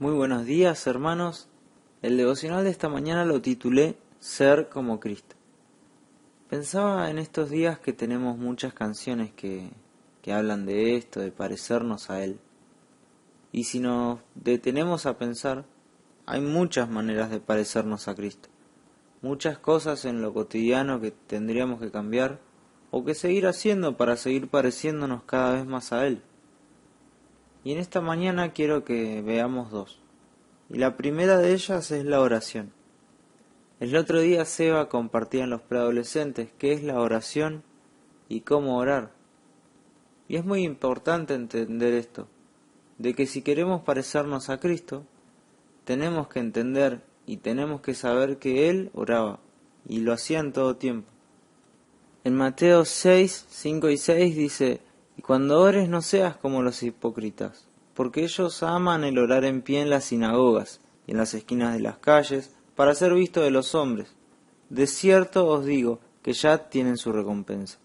Muy buenos días, hermanos. El devocional de esta mañana lo titulé Ser como Cristo. Pensaba en estos días que tenemos muchas canciones que hablan de esto, de parecernos a Él. Y si nos detenemos a pensar, hay muchas maneras de parecernos a Cristo. Muchas cosas en lo cotidiano que tendríamos que cambiar o que seguir haciendo para seguir pareciéndonos cada vez más a Él. Y en esta mañana quiero que veamos dos. Y la primera de ellas es la oración. El otro día Seba compartía en los preadolescentes qué es la oración y cómo orar. Y es muy importante entender esto, de que si queremos parecernos a Cristo, tenemos que entender y tenemos que saber que Él oraba, y lo hacía en todo tiempo. En Mateo 6, 5 y 6 dice: "Y cuando ores no seas como los hipócritas, porque ellos aman el orar en pie en las sinagogas y en las esquinas de las calles, para ser visto de los hombres. De cierto os digo que ya tienen su recompensa.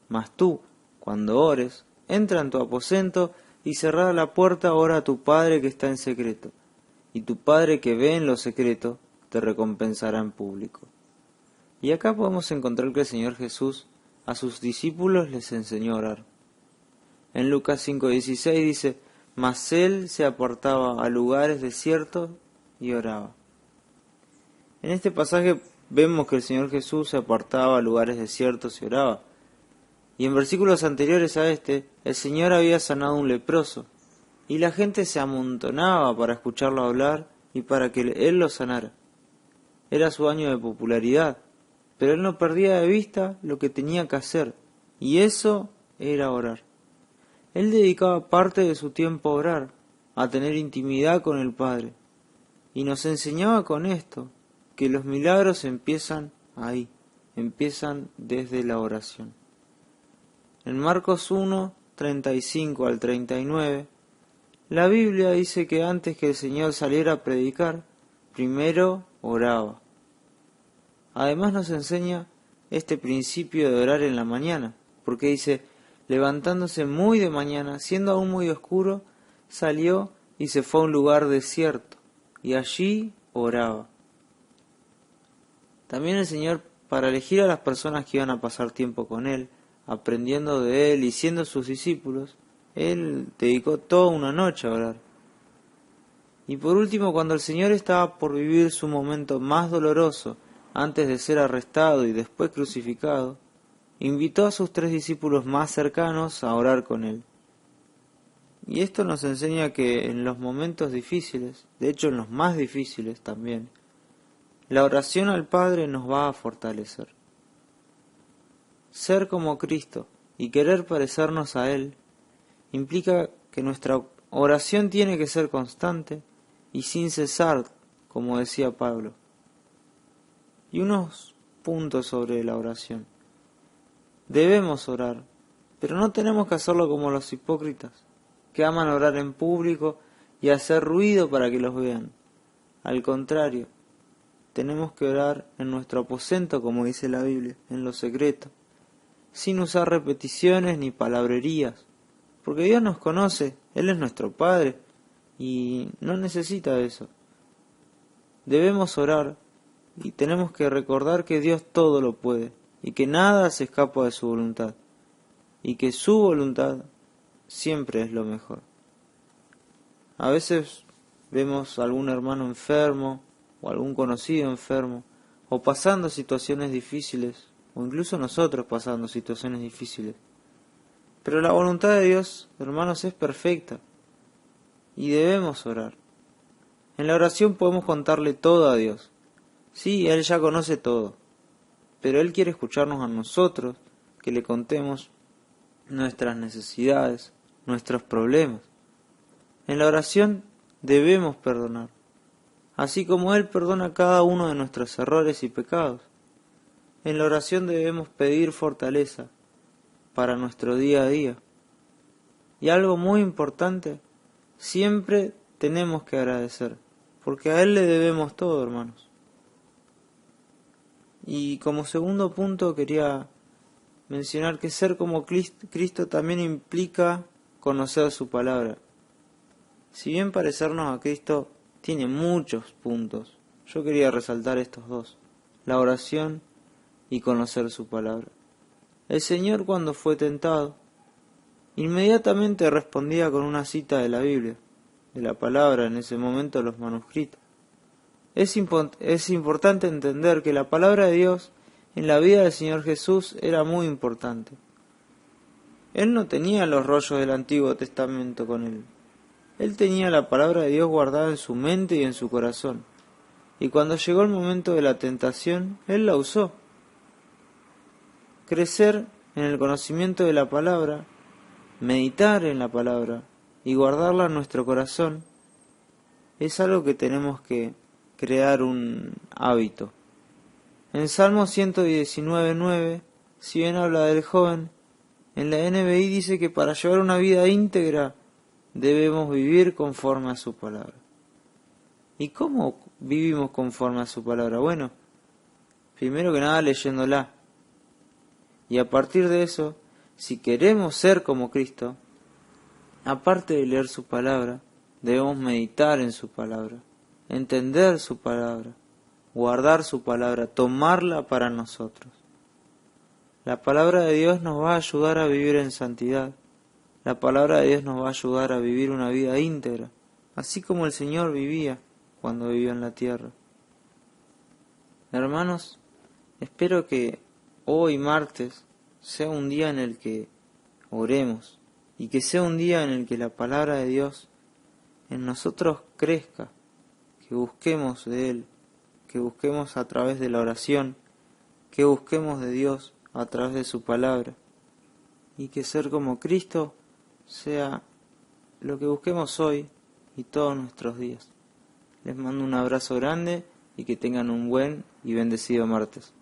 Mas tú, cuando ores, entra en tu aposento y cerrada la puerta, ora a tu Padre que está en secreto, y tu Padre que ve en lo secreto te recompensará en público". Y acá podemos encontrar que el Señor Jesús a sus discípulos les enseñó a orar. En Lucas 5:16 dice: "Mas él se apartaba a lugares desiertos y oraba". En este pasaje vemos que el Señor Jesús se apartaba a lugares desiertos y oraba. Y en versículos anteriores a este, el Señor había sanado a un leproso, y la gente se amontonaba para escucharlo hablar y para que Él lo sanara. Era su año de popularidad, pero Él no perdía de vista lo que tenía que hacer, y eso era orar. Él dedicaba parte de su tiempo a orar, a tener intimidad con el Padre, y nos enseñaba con esto, que los milagros empiezan ahí, empiezan desde la oración. En Marcos 1, 35 al 39, la Biblia dice que antes que el Señor saliera a predicar, primero oraba. Además nos enseña este principio de orar en la mañana, porque dice: levantándose muy de mañana, siendo aún muy oscuro, salió y se fue a un lugar desierto, y allí oraba. También el Señor, para elegir a las personas que iban a pasar tiempo con Él, aprendiendo de Él y siendo sus discípulos, Él dedicó toda una noche a orar. Y por último, cuando el Señor estaba por vivir su momento más doloroso, antes de ser arrestado y después crucificado, invitó a sus 3 discípulos más cercanos a orar con Él. Y esto nos enseña que en los momentos difíciles, de hecho en los más difíciles también, la oración al Padre nos va a fortalecer. Ser como Cristo y querer parecernos a Él implica que nuestra oración tiene que ser constante y sin cesar, como decía Pablo. Y unos puntos sobre la oración. Debemos orar, pero no tenemos que hacerlo como los hipócritas, que aman orar en público y hacer ruido para que los vean. Al contrario, tenemos que orar en nuestro aposento, como dice la Biblia, en lo secreto, sin usar repeticiones ni palabrerías, porque Dios nos conoce, Él es nuestro Padre y no necesita eso. Debemos orar y tenemos que recordar que Dios todo lo puede y que nada se escapa de su voluntad y que su voluntad siempre es lo mejor. A veces vemos a algún hermano enfermo o algún conocido enfermo o pasando situaciones difíciles o incluso nosotros pasando situaciones difíciles. Pero la voluntad de Dios, hermanos, es perfecta y debemos orar. En la oración podemos contarle todo a Dios. Sí, Él ya conoce todo, pero Él quiere escucharnos a nosotros, que le contemos nuestras necesidades, nuestros problemas. En la oración debemos perdonar, así como Él perdona cada uno de nuestros errores y pecados. En la oración debemos pedir fortaleza para nuestro día a día. Y algo muy importante, siempre tenemos que agradecer, porque a Él le debemos todo, hermanos. Y como segundo punto quería mencionar que ser como Cristo también implica conocer su palabra. Si bien parecernos a Cristo tiene muchos puntos. Yo quería resaltar estos dos: la oración y conocer su palabra. El Señor, cuando fue tentado, inmediatamente respondía con una cita de la Biblia, de la palabra, en ese momento los manuscritos. Es importante entender que la palabra de Dios en la vida del Señor Jesús era muy importante. Él no tenía los rollos del Antiguo Testamento con él. Él tenía la palabra de Dios guardada en su mente y en su corazón. Y cuando llegó el momento de la tentación, él la usó. Crecer en el conocimiento de la palabra, meditar en la palabra y guardarla en nuestro corazón es algo que tenemos que crear un hábito. En Salmo 119:9, si bien habla del joven, en la NBI dice que para llevar una vida íntegra debemos vivir conforme a su palabra. ¿Y cómo vivimos conforme a su palabra? Bueno, primero que nada leyéndola. Y a partir de eso, si queremos ser como Cristo, aparte de leer su palabra, debemos meditar en su palabra, entender su palabra, guardar su palabra, tomarla para nosotros. La palabra de Dios nos va a ayudar a vivir en santidad. La palabra de Dios nos va a ayudar a vivir una vida íntegra, así como el Señor vivía cuando vivió en la tierra. Hermanos, espero que hoy martes sea un día en el que oremos y que sea un día en el que la palabra de Dios en nosotros crezca, que busquemos de Él, que busquemos a través de la oración, que busquemos de Dios a través de su palabra, y que ser como Cristo sea lo que busquemos hoy y todos nuestros días. Les mando un abrazo grande y que tengan un buen y bendecido martes.